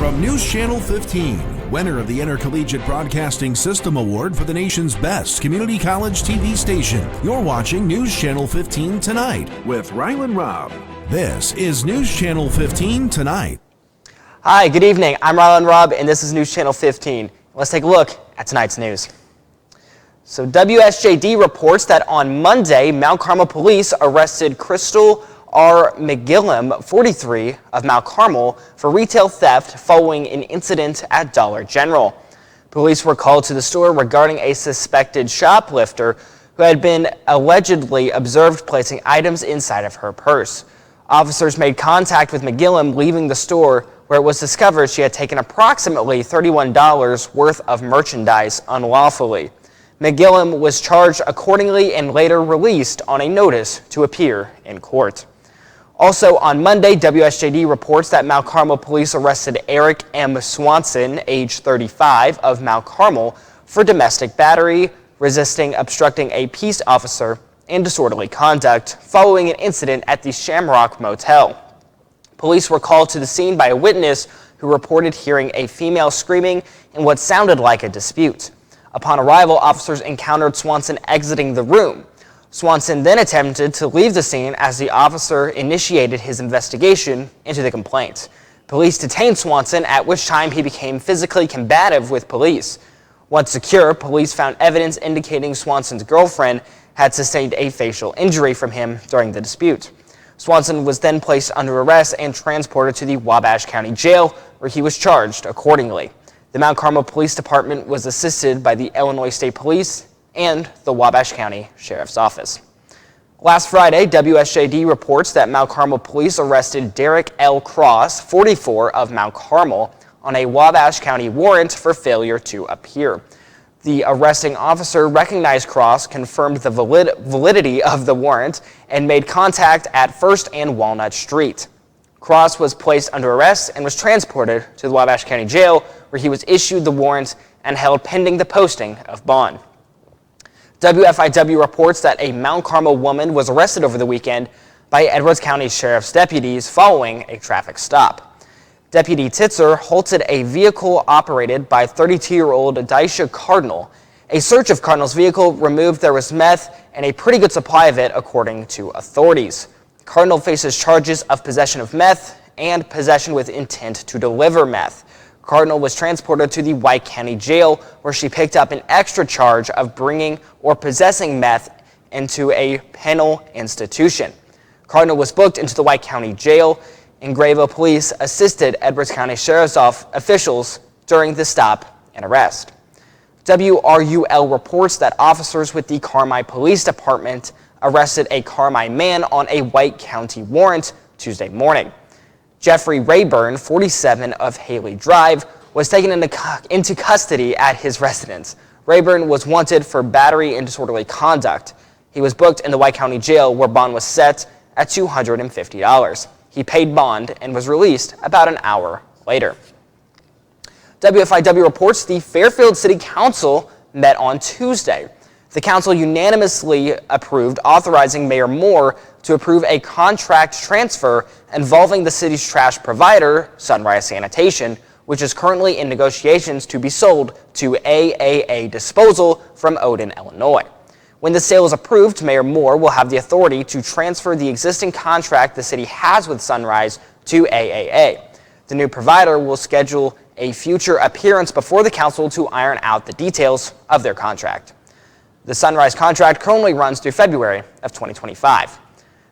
From News Channel 15, winner of the Intercollegiate Broadcasting System Award for the nation's best community college TV station, you're watching News Channel 15 Tonight with Rylan Robb. This is News Channel 15 Tonight. Hi, good evening. I'm Rylan Robb, and this is News Channel 15. Let's take a look at tonight's news. So WSJD reports that on Monday, Mount Carmel police arrested Crystal R. McGillum, 43, of Mount Carmel for retail theft following an incident at Dollar General. Police were called to the store regarding a suspected shoplifter who had been allegedly observed placing items inside of her purse. Officers made contact with McGillum leaving the store, where it was discovered she had taken approximately $31 worth of merchandise unlawfully. McGillum was charged accordingly and later released on a notice to appear in court. Also on Monday, WSJD reports that Mount Carmel police arrested Eric M. Swanson, age 35, of Mount Carmel for domestic battery, resisting obstructing a peace officer, and disorderly conduct following an incident at the Shamrock Motel. Police were called to the scene by a witness who reported hearing a female screaming in what sounded like a dispute. Upon arrival, officers encountered Swanson exiting the room. Swanson then attempted to leave the scene as the officer initiated his investigation into the complaint. Police detained Swanson, at which time he became physically combative with police. Once secure, police found evidence indicating Swanson's girlfriend had sustained a facial injury from him during the dispute. Swanson was then placed under arrest and transported to the Wabash County Jail, where he was charged accordingly. The Mount Carmel Police Department was assisted by the Illinois State Police and the Wabash County Sheriff's Office. Last Friday, WSJD reports that Mount Carmel police arrested Derek L. Cross, 44, of Mount Carmel, on a Wabash County warrant for failure to appear. The arresting officer recognized Cross, confirmed the validity of the warrant, and made contact at 1st and Walnut Street. Cross was placed under arrest and was transported to the Wabash County Jail, where he was issued the warrant and held pending the posting of bond. WFIW reports that a Mount Carmel woman was arrested over the weekend by Edwards County Sheriff's deputies following a traffic stop. Deputy Titzer halted a vehicle operated by 32-year-old Daisha Cardinal. A search of Cardinal's vehicle removed there was meth and a pretty good supply of it, according to authorities. Cardinal faces charges of possession of meth and possession with intent to deliver meth. Cardinal was transported to the White County Jail, where she picked up an extra charge of bringing or possessing meth into a penal institution. Cardinal was booked into the White County Jail, and Grayville police assisted Edwards County Sheriff's Office officials during the stop and arrest. WRUL reports that officers with the Carmi Police Department arrested a Carmi man on a White County warrant Tuesday morning. Jeffrey Rayburn, 47, of Haley Drive, was taken into custody at his residence. Rayburn was wanted for battery and disorderly conduct. He was booked in the White County Jail, where bond was set at $250. He paid bond and was released about an hour later. WFIW reports the Fairfield City Council met on Tuesday. The council unanimously approved authorizing Mayor Moore to approve a contract transfer involving the city's trash provider, Sunrise Sanitation, which is currently in negotiations to be sold to AAA Disposal from Odin, Illinois. When the sale is approved, Mayor Moore will have the authority to transfer the existing contract the city has with Sunrise to AAA. The new provider will schedule a future appearance before the council to iron out the details of their contract. The Sunrise contract currently runs through February of 2025.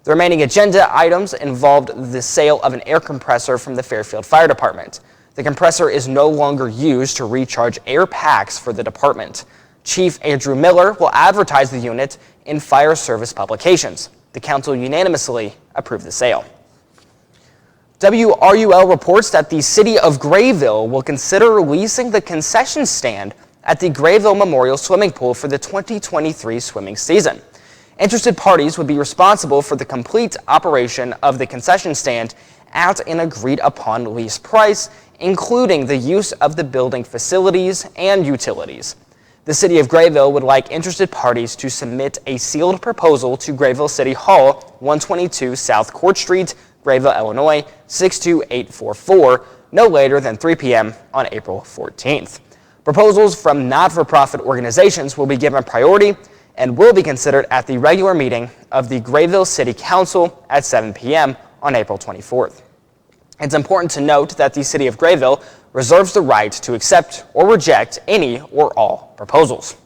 The remaining agenda items involved the sale of an air compressor from the Fairfield Fire Department. The compressor is no longer used to recharge air packs for the department. Chief Andrew Miller will advertise the unit in fire service publications. The council unanimously approved the sale. WRUL reports that the city of Grayville will consider releasing the concession stand at the Grayville Memorial Swimming Pool for the 2023 swimming season. Interested parties would be responsible for the complete operation of the concession stand at an agreed-upon lease price, including the use of the building facilities and utilities. The City of Grayville would like interested parties to submit a sealed proposal to Grayville City Hall, 122 South Court Street, Grayville, Illinois, 62844, no later than 3 p.m. on April 14th. Proposals from not-for-profit organizations will be given priority and will be considered at the regular meeting of the Grayville City Council at 7 p.m. on April 24th. It's important to note that the City of Grayville reserves the right to accept or reject any or all proposals.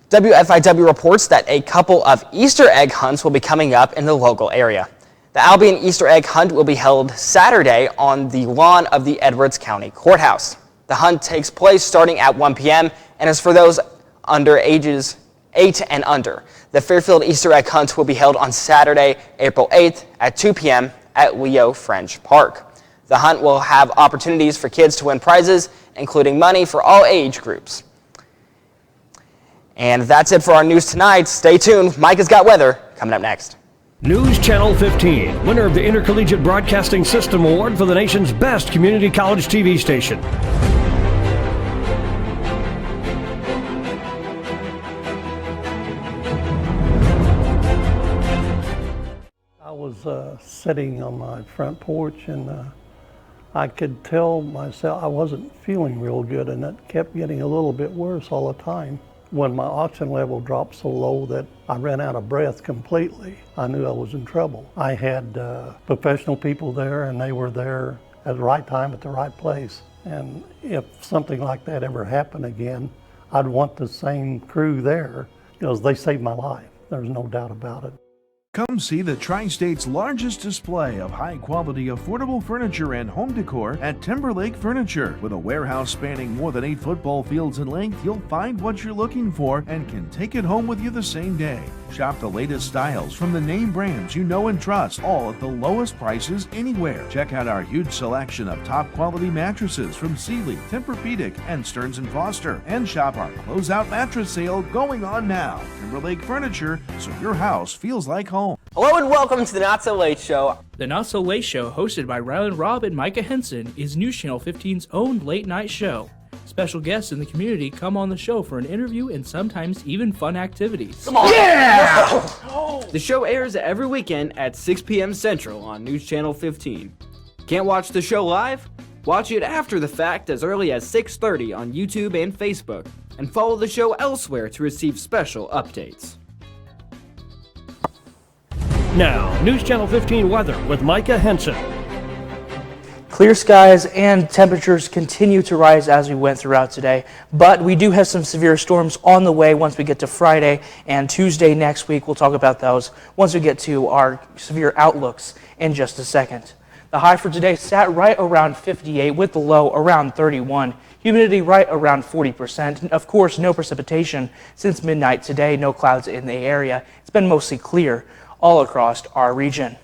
WFIW reports that a couple of Easter egg hunts will be coming up in the local area. The Albion Easter egg hunt will be held Saturday on the lawn of the Edwards County Courthouse. The hunt takes place starting at 1 p.m. and is for those under ages 8 and under. The Fairfield Easter egg hunt will be held on Saturday, April 8th at 2 p.m. at Leo French Park. The hunt will have opportunities for kids to win prizes, including money for all age groups. And that's it for our news tonight. Stay tuned. Micah's got weather coming up next. News Channel 15, winner of the Intercollegiate Broadcasting System Award for the nation's best community college TV station. I was sitting on my front porch and I could tell myself I wasn't feeling real good, and it kept getting a little bit worse all the time. When my oxygen level dropped so low that I ran out of breath completely, I knew I was in trouble. I had professional people there, and they were there at the right time at the right place. And if something like that ever happened again, I'd want the same crew there because they saved my life. There's no doubt about it. Come see the Tri-State's largest display of high-quality, affordable furniture and home decor at Timberlake Furniture. With a warehouse spanning more than 8 football fields in length, you'll find what you're looking for and can take it home with you the same day. Shop the latest styles from the name brands you know and trust, all at the lowest prices anywhere. Check out our huge selection of top-quality mattresses from Sealy, Tempur-Pedic, and Stearns & Foster. And shop our closeout mattress sale going on now. Timberlake Furniture, so your house feels like home. Hello and welcome to the Not So Late Show. The Not So Late Show, hosted by Rylan Robb and Micah Henson, is News Channel 15's own late-night show. Special guests in the community come on the show for an interview and sometimes even fun activities. Come on! Yeah! The show airs every weekend at 6 p.m. Central on News Channel 15. Can't watch the show live? Watch it after the fact as early as 6:30 on YouTube and Facebook, and follow the show elsewhere to receive special updates. Now, News Channel 15 weather with Micah Henson. Clear skies and temperatures continue to rise as we went throughout today, but we do have some severe storms on the way once we get to Friday and Tuesday next week. We'll talk about those once we get to our severe outlooks in just a second. The high for today sat right around 58 with the low around 31. Humidity right around 40%. Of course, no precipitation since midnight today. No clouds in the area. It's been mostly clear all across our region.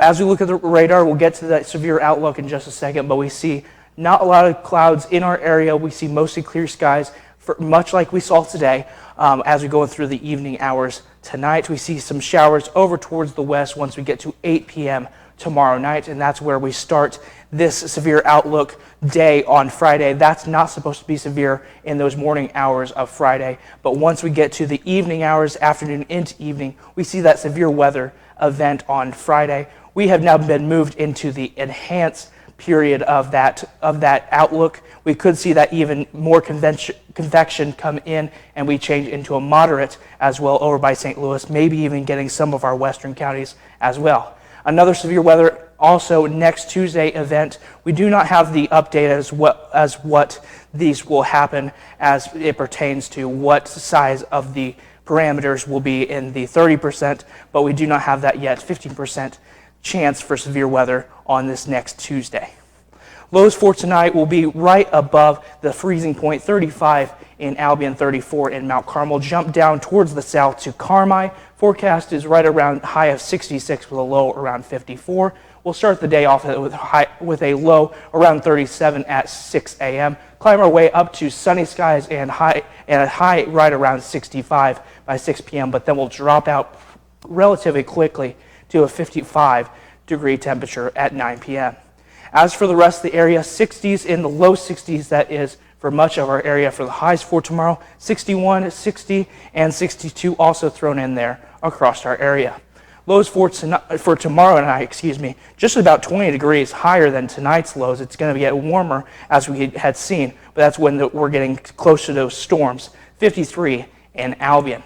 As we look at the radar, we'll get to that severe outlook in just a second, but we see not a lot of clouds in our area. We see mostly clear skies, much like we saw today. As we go through the evening hours tonight, we see some showers over towards the west once we get to 8 p.m. tomorrow night, and that's where we start this severe outlook day on Friday. That's not supposed to be severe in those morning hours of Friday, but once we get to the evening hours, afternoon into evening, we see that severe weather event on Friday. We have now been moved into the enhanced period of that outlook. We could see that even more convection come in, and we change into a moderate as well over by St. Louis, maybe even getting some of our western counties as well. Another severe weather also next Tuesday event. We do not have the update as what these will happen as it pertains to what size of the parameters will be in the 30%, but we do not have that yet. 15% chance for severe weather on this next Tuesday. Lows for tonight will be right above the freezing point, 35 in Albion, 34 in Mount Carmel. Jump down towards the south to Carmi. Forecast is right around high of 66 with a low around 54. We'll start the day off with a low around 37 at 6 a.m. Climb our way up to sunny skies and a high right around 65 by 6 p.m. But then we'll drop out relatively quickly to a 55-degree temperature at 9 p.m. As for the rest of the area, 60s in the low 60s, that is for much of our area for the highs for tomorrow. 61, 60, and 62 also thrown in there across our area. Lows for tomorrow night, just about 20 degrees higher than tonight's lows. It's going to get warmer as we had seen, but that's when we're getting close to those storms. 53 in Albion.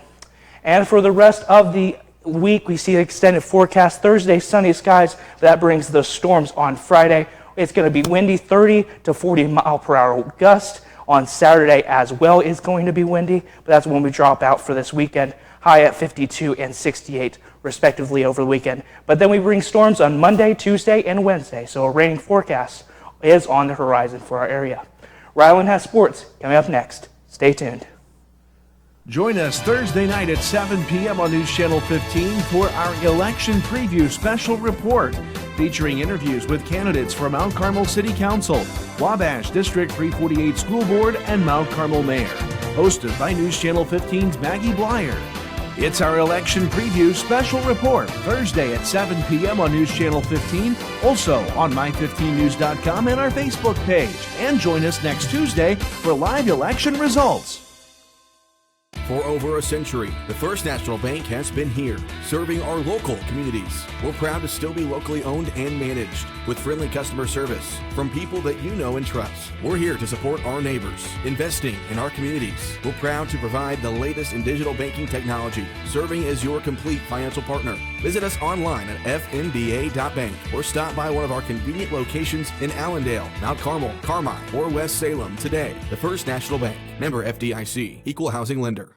And for the rest of the week, we see an extended forecast. Thursday, sunny skies, but that brings the storms on Friday. It's going to be windy, 30 to 40 mile per hour gust. On Saturday as well is going to be windy, but that's when we drop out for this weekend. High at 52 and 68 respectively over the weekend. But then we bring storms on Monday, Tuesday, and Wednesday, so a raining forecast is on the horizon for our area. Ryland has sports coming up next. Stay tuned. Join us Thursday night at 7 p.m. on News Channel 15 for our election preview special report featuring interviews with candidates for Mount Carmel City Council, Wabash District 348 School Board, and Mount Carmel Mayor. Hosted by News Channel 15's Maggie Blyer. It's our election preview special report Thursday at 7 p.m. on News Channel 15, also on my15news.com and our Facebook page. And join us next Tuesday for live election results. For over a century, the First National Bank has been here, serving our local communities. We're proud to still be locally owned and managed, with friendly customer service from people that you know and trust. We're here to support our neighbors, investing in our communities. We're proud to provide the latest in digital banking technology, serving as your complete financial partner. Visit us online at fnba.bank or stop by one of our convenient locations in Allendale, Mount Carmel, Carmine, or West Salem today. The First National Bank, member FDIC, equal housing lender.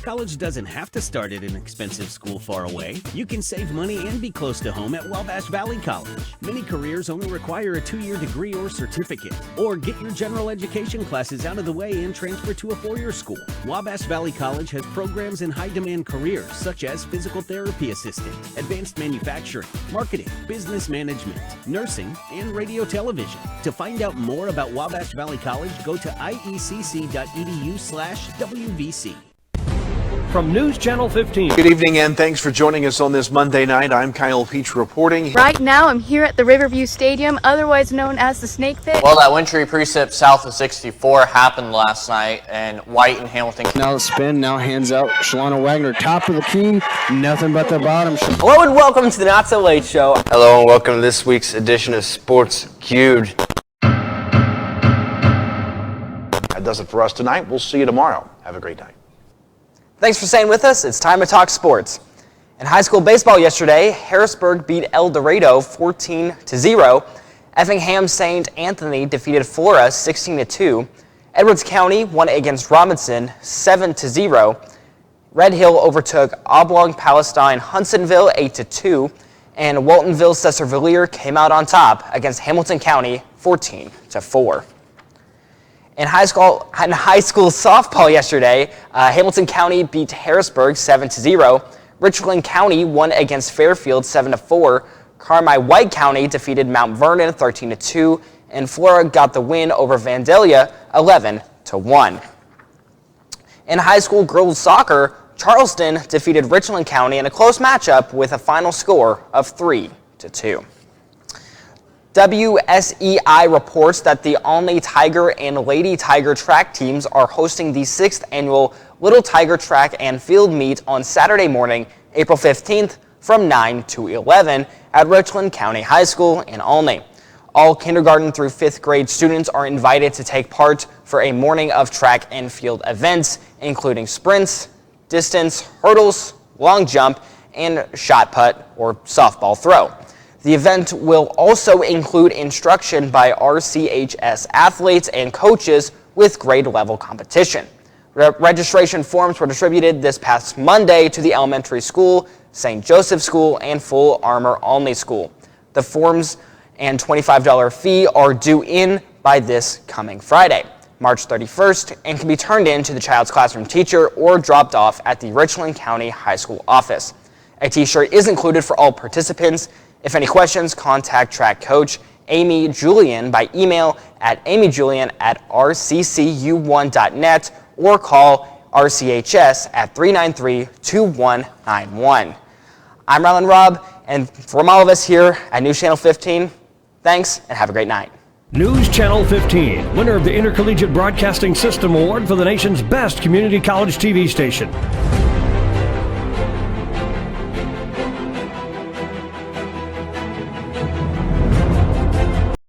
College doesn't have to start at an expensive school far away. You can save money and be close to home at Wabash Valley College. Many careers only require a 2-year degree or certificate. Or get your general education classes out of the way and transfer to a 4-year school. Wabash Valley College has programs in high-demand careers such as physical therapy assistant, advanced manufacturing, marketing, business management, nursing, and radio television. To find out more about Wabash Valley College, go to iecc.edu/WVC. From News Channel 15. Good evening and thanks for joining us on this Monday night. I'm Kyle Peach reporting. Right now I'm here at the Riverview Stadium, otherwise known as the Snake Pit. Well, that wintry precip south of 64 happened last night, and White and Hamilton. Now the spin, now hands out. Shalana Wagner, top of the key, nothing but the bottom. Hello and welcome to the Not So Late Show. Hello and welcome to this week's edition of Sports Cubed. That does it for us tonight. We'll see you tomorrow. Have a great night. Thanks for staying with us. It's time to talk sports. In high school baseball yesterday, Harrisburg beat El Dorado 14-0. Effingham St. Anthony defeated Flora 16-2. Edwards County won against Robinson 7-0. Red Hill overtook Oblong Palestine Hudsonville 8-2. And Waltonville Cesar came out on top against Hamilton County 14-4. In high school softball yesterday, Hamilton County beat Harrisburg 7-0. Richland County won against Fairfield 7-4. Carmi-White County defeated Mount Vernon 13-2. And Flora got the win over Vandalia 11-1. In high school girls soccer, Charleston defeated Richland County in a close matchup with a final score of 3-2. WSEI reports that the Olney Tiger and Lady Tiger track teams are hosting the 6th annual Little Tiger Track and Field Meet on Saturday morning, April 15th from 9 to 11 at Richland County High School in Olney. All kindergarten through 5th grade students are invited to take part for a morning of track and field events, including sprints, distance, hurdles, long jump, and shot put or softball throw. The event will also include instruction by RCHS athletes and coaches with grade level competition. Registration forms were distributed this past Monday to the elementary school, St. Joseph School, and Full Armor Olney School. The forms and $25 fee are due in by this coming Friday, March 31st, and can be turned in to the child's classroom teacher or dropped off at the Richland County High School office. A t-shirt is included for all participants. If any questions, contact track coach Amy Julian by email at amyjulian@rccu1.net or call RCHS at 393-2191. I'm Rylan Robb, and from all of us here at News Channel 15, thanks and have a great night. News Channel 15, winner of the Intercollegiate Broadcasting System Award for the nation's best community college TV station.